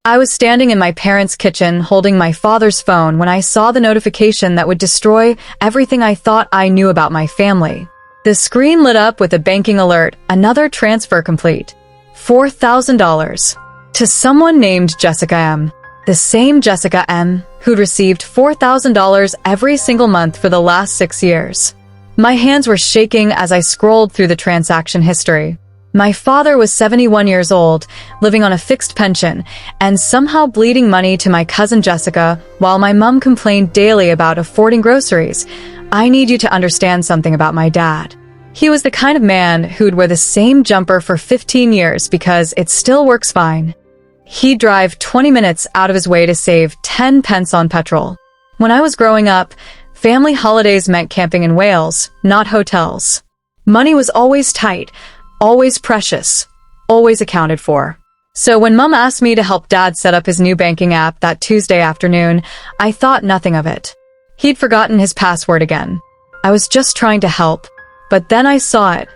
I was standing in my parents' kitchen holding my father's phone when I saw the notification that would destroy everything I thought I knew about my family. The screen lit up with a banking alert, another transfer complete. $4,000. To someone named Jessica M. The same Jessica M. who'd received $4,000 every single month for the last 6 years. My hands were shaking as I scrolled through the transaction history. My father was 71 years old, living on a fixed pension, and somehow bleeding money to my cousin Jessica, while my mom complained daily about affording groceries. I need you to understand something about my dad. He was the kind of man who'd wear the same jumper for 15 years because it still works fine. He'd drive 20 minutes out of his way to save 10 pence on petrol. When I was growing up, family holidays meant camping in Wales, not hotels. Money was always tight, always precious, always accounted for. So when Mom asked me to help Dad set up his new banking app that Tuesday afternoon, I thought nothing of it. He'd forgotten his password again. I was just trying to help. But then I saw it.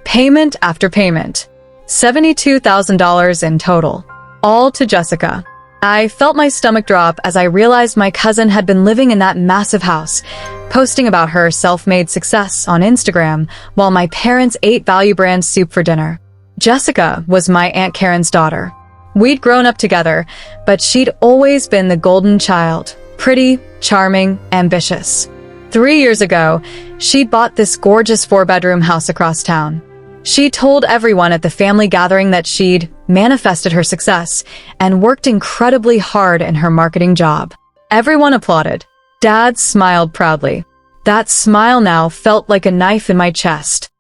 Payment after payment. $72,000 in total. All to Jessica. I felt my stomach drop as I realized my cousin had been living in that massive house, posting about her self-made success on Instagram while my parents ate Value Brand soup for dinner. Jessica was my Aunt Karen's daughter. We'd grown up together, but she'd always been the golden child. Pretty, charming, ambitious. 3 years ago, she'd bought this gorgeous 4-bedroom house across town. She told everyone at the family gathering that she'd manifested her success and worked incredibly hard in her marketing job. Everyone applauded. Dad smiled proudly. That smile now felt like a knife in my chest.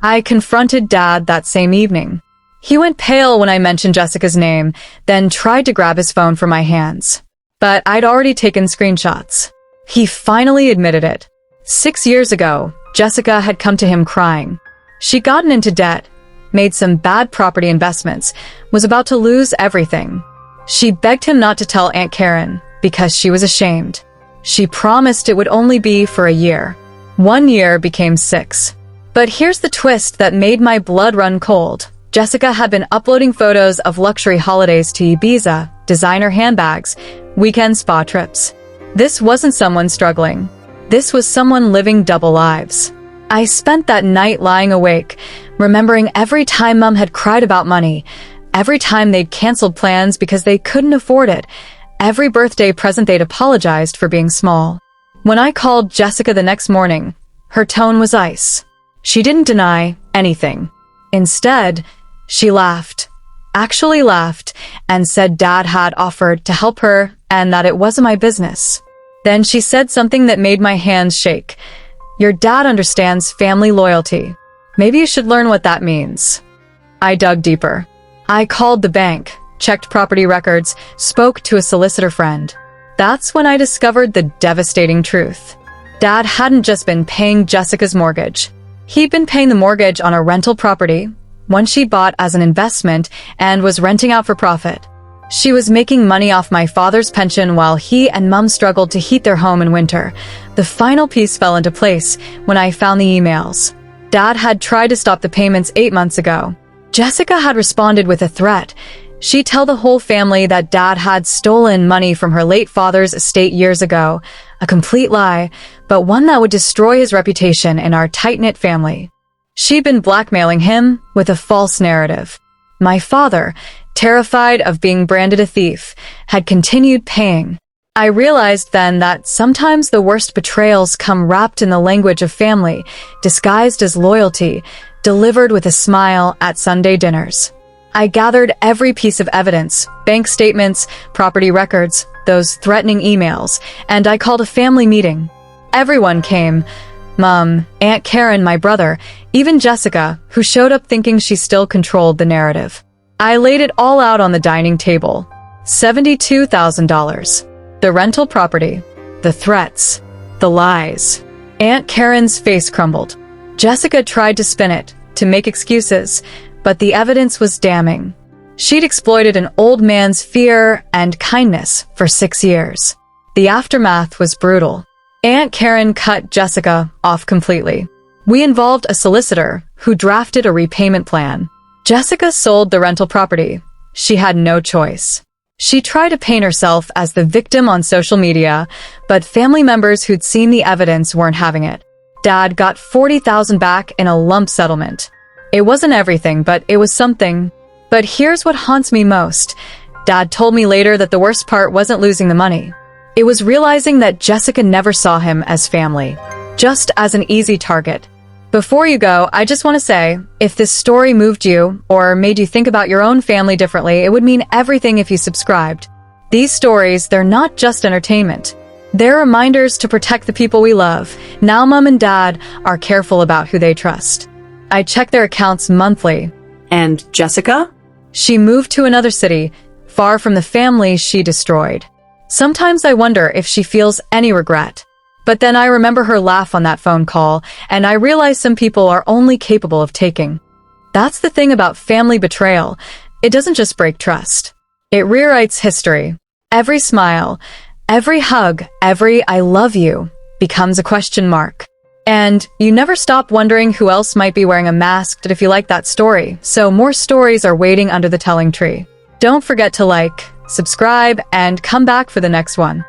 I confronted Dad that same evening. He went pale when I mentioned Jessica's name, then tried to grab his phone from my hands. But I'd already taken screenshots. He finally admitted it. 6 years ago, Jessica had come to him crying. She'd gotten into debt, made some bad property investments, was about to lose everything. She begged him not to tell Aunt Karen because she was ashamed. She promised it would only be for a year. 1 year became 6. But here's the twist that made my blood run cold. Jessica had been uploading photos of luxury holidays to Ibiza, designer handbags, weekend spa trips. This wasn't someone struggling. This was someone living double lives. I spent that night lying awake, remembering every time Mom had cried about money, every time they'd canceled plans because they couldn't afford it, every birthday present they'd apologized for being small. When I called Jessica the next morning, her tone was ice. She didn't deny anything. Instead, she laughed, actually laughed, and said Dad had offered to help her and that it wasn't my business. Then she said something that made my hands shake. Your dad understands family loyalty. Maybe you should learn what that means. I dug deeper. I called the bank, checked property records, spoke to a solicitor friend. That's when I discovered the devastating truth. Dad hadn't just been paying Jessica's mortgage. He'd been paying the mortgage on a rental property, one she bought as an investment and was renting out for profit. She was making money off my father's pension while he and Mom struggled to heat their home in winter. The final piece fell into place when I found the emails. Dad had tried to stop the payments 8 months ago. Jessica had responded with a threat. She'd tell the whole family that Dad had stolen money from her late father's estate years ago. A complete lie, but one that would destroy his reputation in our tight-knit family. She'd been blackmailing him with a false narrative. My father, terrified of being branded a thief, had continued paying. I realized then that sometimes the worst betrayals come wrapped in the language of family, disguised as loyalty, delivered with a smile at Sunday dinners. I gathered every piece of evidence, bank statements, property records, those threatening emails, and I called a family meeting. Everyone came. Mom, Aunt Karen, my brother, even Jessica, who showed up thinking she still controlled the narrative. I laid it all out on the dining table. $72,000. The rental property. The threats. The lies. Aunt Karen's face crumbled. Jessica tried to spin it, to make excuses, but the evidence was damning. She'd exploited an old man's fear and kindness for 6 years. The aftermath was brutal. Aunt Karen cut Jessica off completely. We involved a solicitor who drafted a repayment plan. Jessica sold the rental property. She had no choice. She tried to paint herself as the victim on social media, but family members who'd seen the evidence weren't having it. Dad got $40,000 back in a lump settlement. It wasn't everything, but it was something. But here's what haunts me most. Dad told me later that the worst part wasn't losing the money. It was realizing that Jessica never saw him as family, just as an easy target. Before you go, I just want to say, if this story moved you or made you think about your own family differently, it would mean everything if you subscribed. These stories, they're not just entertainment. They're reminders to protect the people we love. Now Mom and Dad are careful about who they trust. I check their accounts monthly. And Jessica? She moved to another city, far from the family she destroyed. Sometimes I wonder if she feels any regret. But then I remember her laugh on that phone call, and I realize some people are only capable of taking. That's the thing about family betrayal. It doesn't just break trust. It rewrites history. Every smile, every hug, every I love you becomes a question mark. And you never stop wondering who else might be wearing a mask if you like that story. So more stories are waiting under the telling tree. Don't forget to like, subscribe, and come back for the next one.